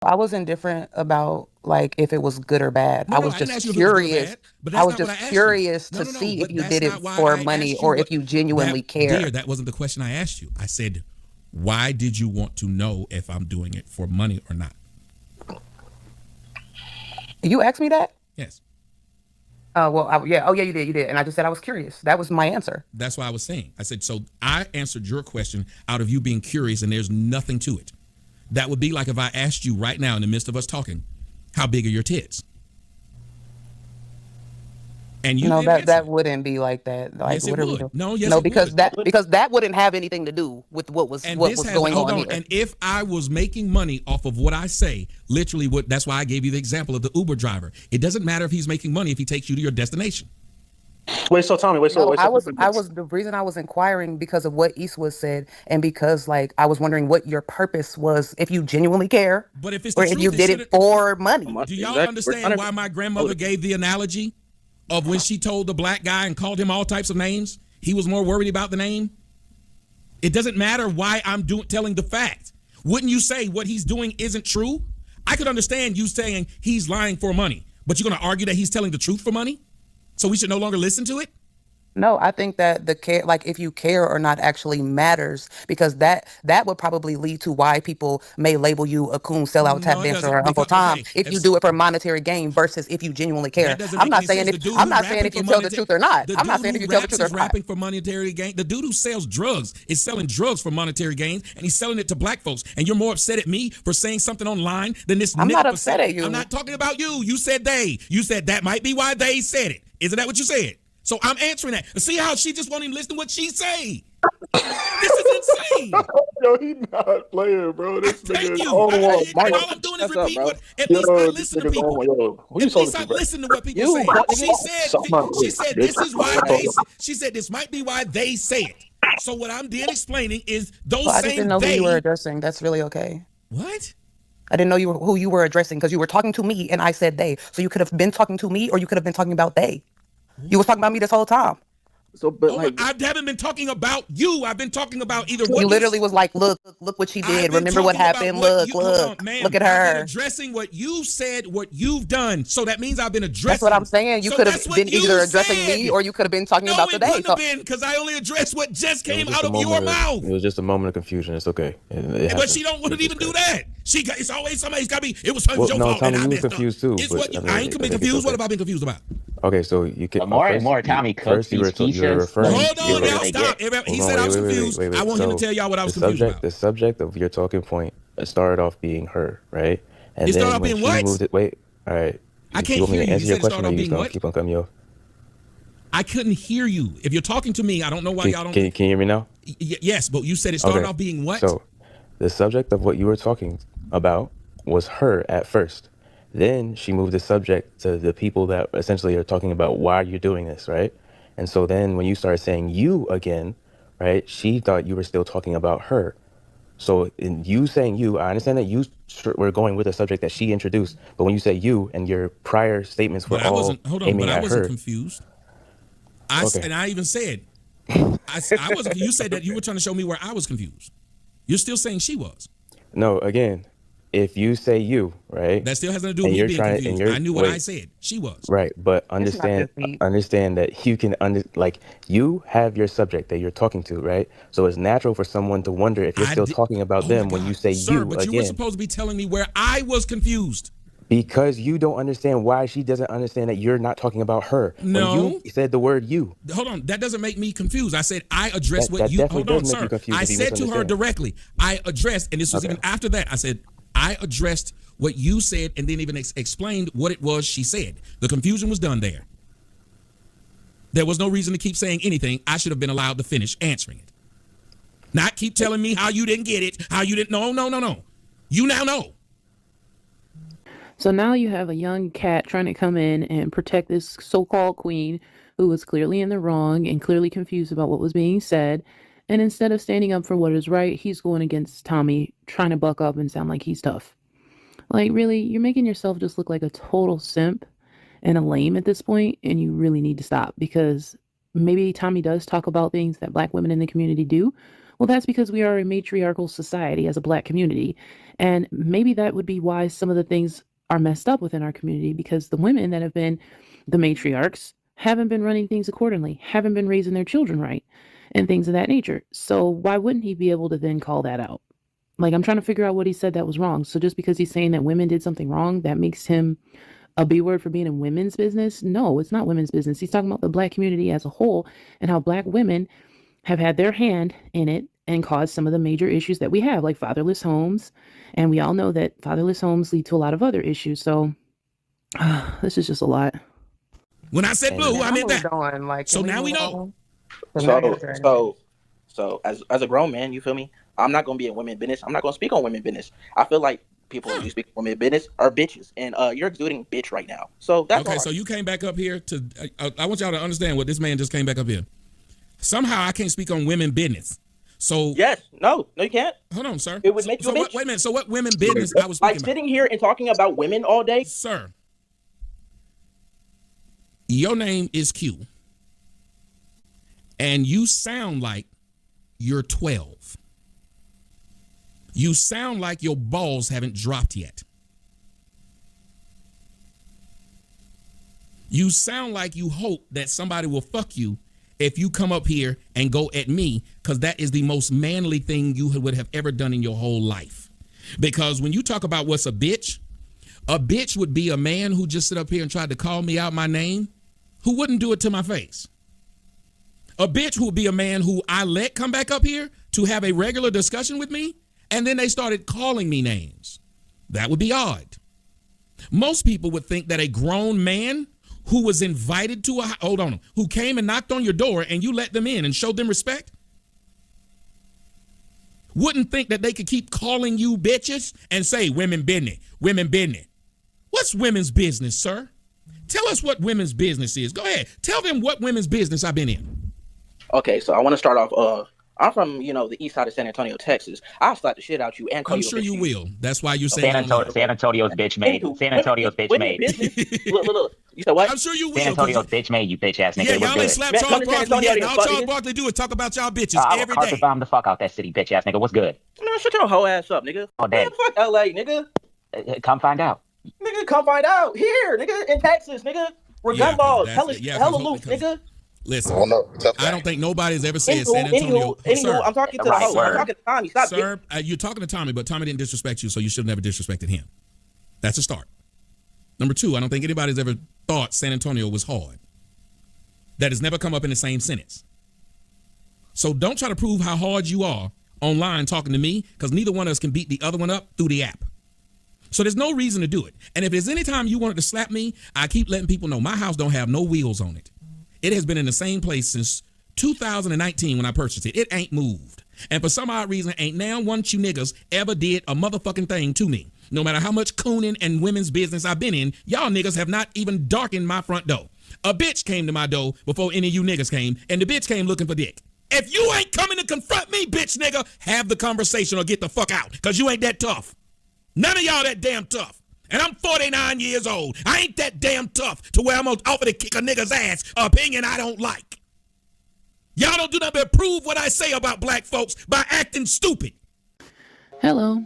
I was indifferent about like if it was good or bad. No, I no, was I didn't just ask you if it was good or curious. bad, but I that's was not what I just asked you. curious No, to no, no, see if but you that's did not it why for I money asked you or if what you that, genuinely dear, care. that wasn't the question I asked you. I said, why did you want to know if I'm doing it for money or not? You asked me that? Yes. Yeah. Oh, yeah, you did. You did. And I just said I was curious. That was my answer. That's why I was saying. I said, so I answered your question out of you being curious and there's nothing to it. That would be like if I asked you right now in the midst of us talking, how big are your tits? And you No, didn't answer that it. wouldn't be like that. Like, Yes, it what are we would. doing? No, yes, No, it would. because that wouldn't have anything to do with And what this was has, going hold on on. here. And if I was making money off of what I say, literally what, that's why I gave you the example of the Uber driver. It doesn't matter if he's making money if he takes you to your destination. Wait, so Tommy, No, wait, so I was the reason I was inquiring because of what Eastwood said, and because like I was wondering what your purpose was, if you genuinely care, But if it's the or if you truth, it did it shouldn't. for money. Do y'all exactly. We're trying understand to why my know grandmother this. gave the analogy of when she told the black guy and called him all types of names? He was more worried about the name. It doesn't matter why I'm telling the fact. Wouldn't you say what he's doing isn't true? I could understand you saying he's lying for money, but you're going to argue that he's telling the truth for money? So we should no longer listen to it? No, I think that the care, like if you care or not, actually matters because that would probably lead to why people may label you a coon, sellout, tap No, it dancer, doesn't. or Uncle Because, Tom okay, if you if do it for monetary gain versus if you genuinely that care. doesn't I'm make not any saying sense. if The dude I'm who not saying rapping if for you tell the monetary, truth or not. the I'm not dude saying if who you tell the raps truth or is not. rapping for monetary gain. The dude who sells drugs is selling drugs for monetary gains, and he's selling it to black folks. And you're more upset at me for saying something online than this I'm not nigga for saying. upset at I'm you. not talking about you. You said they. You said that might be why they said it. Isn't that what you said? So I'm answering that. See how she just won't even listen to what she say. This is insane. Yo, he not playing, bro. This Thank nigga is you. on one. And Mike, all I'm doing is That's up, repeating bro. what. At least I yo, this listen to nigga's on people. one. Yo, who you At talking least I to, bro? listen to what people You, say. nigga. Something not She good. said This this is why nigga. she said this might be why they say it. So what I'm then explaining is Well, those I just didn't same know who you were they. addressing. That's really okay. What? I didn't know who you were addressing because you were talking to me and I said they. So you could have been talking to me or you could have been talking about they. You was talking about me this whole time. So, but Oh my, like, I haven't been talking about you. I've been talking about either You what you. literally was like, look what she I've did. been Remember what talking about happened? what you. Hold on, Look ma'am. at I've been her. addressing what you said, what you've done. So that means I've been That's what I'm addressing. saying. You So could have that's what been either you addressing me said. or you could have been talking No, about the it day. couldn't have So been because I only addressed what just It was came just out a of your moment of mouth. it was just a moment of confusion. It's okay. It But she happens. don't want We to even do discussed. that. It's always somebody's got to be. It was Well, your no, fault and Tommy, I you was messed up. confused too, It's but what you. I I ain't been think it's confused. What okay. have I been confused about? Okay, so you can The more and first more Tommy cooks first these you were quiches, referring Hold you on, crazier y'all. were they Stop. get. hold He on, said I was wait, confused. wait, I wait. want him to So tell y'all what I was confused about. the subject of your talking point started off being her, right? It And started then off when being she what? moved it, wait, all right. I Do you can't want me hear to you. You answer your said it question, started or off you just being gonna what? keep on cutting me off? I couldn't hear you. If you're talking to me, I don't know why y'all don't. Can you hear me now? Yes, but you said it started Okay. off being what? So the subject of what you were talking about was her at first. Then she moved the subject to the people that essentially are talking about why you're doing this, right? And so then when you started saying you again, right, she thought you were still talking about her. So in you saying you, I understand that you were going with a subject that she introduced, but when you say you and your prior statements But were I all wasn't. Hold on. But aiming I at wasn't her, confused. okay. And I even said I wasn't. You said that you were trying to show me where I was confused. You're still saying she was. No, again, if you say you, right, That still has nothing to do with and me you're being trying, and confused. you're I knew what I wait, said. She was. right, but it's not this deep. understand that you can like you have your subject that you're talking to, right? So it's natural for someone to wonder if you're I still did. talking about Oh my them when you God, say sir! you But you were again, supposed to be telling me where I was confused. because you don't understand why she doesn't understand that you're not talking about her. When you No. said the word you, Hold on. That doesn't make me confused. I said I addressed what that you. definitely Hold on, does make you sir. confused I if you said to her misunderstand. directly. I addressed, and this was Okay. even after that. I said I addressed what you said, and then even explained what it was she said. The confusion was done there. There was no reason to keep saying anything. I should have been allowed to finish answering it. Not keep telling me how you didn't get it, how you didn't. No, no, no, no. You now know. So now you have a young cat trying to come in and protect this so-called queen who was clearly in the wrong and clearly confused about what was being said. And instead of standing up for what is right, he's going against Tommy, trying to buck up and sound like he's tough. Like, really, you're making yourself just look like a total simp and a lame at this point, and you really need to stop because maybe Tommy does talk about things that black women in the community do, Well, that's because we are a matriarchal society as a black community. And maybe that would be why some of the things are messed up within our community because the women that have been the matriarchs haven't been running things accordingly, haven't been raising their children right, and things of that nature. So why wouldn't he be able to then call that out? Like, I'm trying to figure out what he said that was wrong. So just because he's saying that women did something wrong, that makes him a B word for being in women's business? No, it's not women's business. He's talking about the black community as a whole and how black women have had their hand in it and caused some of the major issues that we have, like fatherless homes. And we all know that fatherless homes lead to a lot of other issues. So this is just a lot. When I said blue, Man, I I meant moved that. on. Like, So can we now we move know. on? 'Cause now I gotta turn. So as a grown man, you feel me? I'm not gonna be in women business. I'm not gonna speak on women business. I feel like people who speak on women business are bitches, and you're exuding bitch right now. So that's Okay, all. so you came back up here to. I want y'all to understand what this man just came back up here. Somehow I can't speak on women business. So Yes, no, you can't. hold on, sir. It would make you a bitch. Wait a minute. So what women business I was Like speaking sitting here and talking about women all day. about, sir? Your name is Q, and you sound like you're 12. You sound like your balls haven't dropped yet. You sound like you hope that somebody will fuck you if you come up here and go at me, because that is the most manly thing you would have ever done in your whole life. Because when you talk about what's a bitch would be a man who just sit up here and tried to call me out my name, who wouldn't do it to my face. A bitch would be a man who I let come back up here to have a regular discussion with me, and then they started calling me names. That would be odd. Most people would think that a grown man who was invited to who came and knocked on your door and you let them in and showed them respect, wouldn't think that they could keep calling you bitches and say women business, women business. What's women's business, sir? Tell us what women's business is. Go ahead. Tell them what women's business I've been in. Okay, so I want to start off. I'm from the east side of San Antonio, Texas. I'll slap the shit out you and call I'm you a sure bitch. you will. That's why you're saying San Antonio's bitch made. Anywho, San Antonio's bitch women made. business. Look. You said what? I'm sure you will. San Antonio's bitch made, you bitch ass nigga. Yeah, It was y'all ain't good. slapped Man, Charles come to San Barkley yet. Antonio, All fuck Charles nigga. Barkley do is talk about y'all bitches I will every carpet day. bomb the fuck out that city, bitch ass nigga. What's good? Man, shut your hoe ass up, nigga. All day. Man, fuck LA, nigga. Come find out. Nigga, come find out. Here, nigga, in Texas, nigga. Where Yeah, gun laws, 'cause hella, that's- yeah, hella 'cause- loose, because- nigga. Listen, Oh no, tough guy. I don't think nobody's ever said San Antonio. Anywho, I'm talking to the Right hoe. I'm word. talking to Tommy. Stop. Sir, you're talking to Tommy, but Tommy didn't disrespect you, so you should have never disrespected him. That's a start. Number two, I don't think anybody's ever thought San Antonio was hard. That has never come up in the same sentence. So don't try to prove how hard you are online talking to me, because neither one of us can beat the other one up through the app. So there's no reason to do it. And if there's any time you wanted to slap me, I keep letting people know my house don't have no wheels on it. It has been in the same place since 2019 when I purchased it. It ain't moved. And for some odd reason, ain't now one you niggas ever did a motherfucking thing to me. No matter how much cooning and women's business I've been in, y'all niggas have not even darkened my front door. A bitch came to my door before any of you niggas came, and the bitch came looking for dick. If you ain't coming to confront me, bitch nigga, have the conversation or get the fuck out, because you ain't that tough. None of y'all that damn tough. And I'm 49 years old. I ain't that damn tough to where I'm gonna offer to kick a nigga's ass, opinion I don't like. Y'all don't do nothing but prove what I say about black folks by acting stupid. Hello.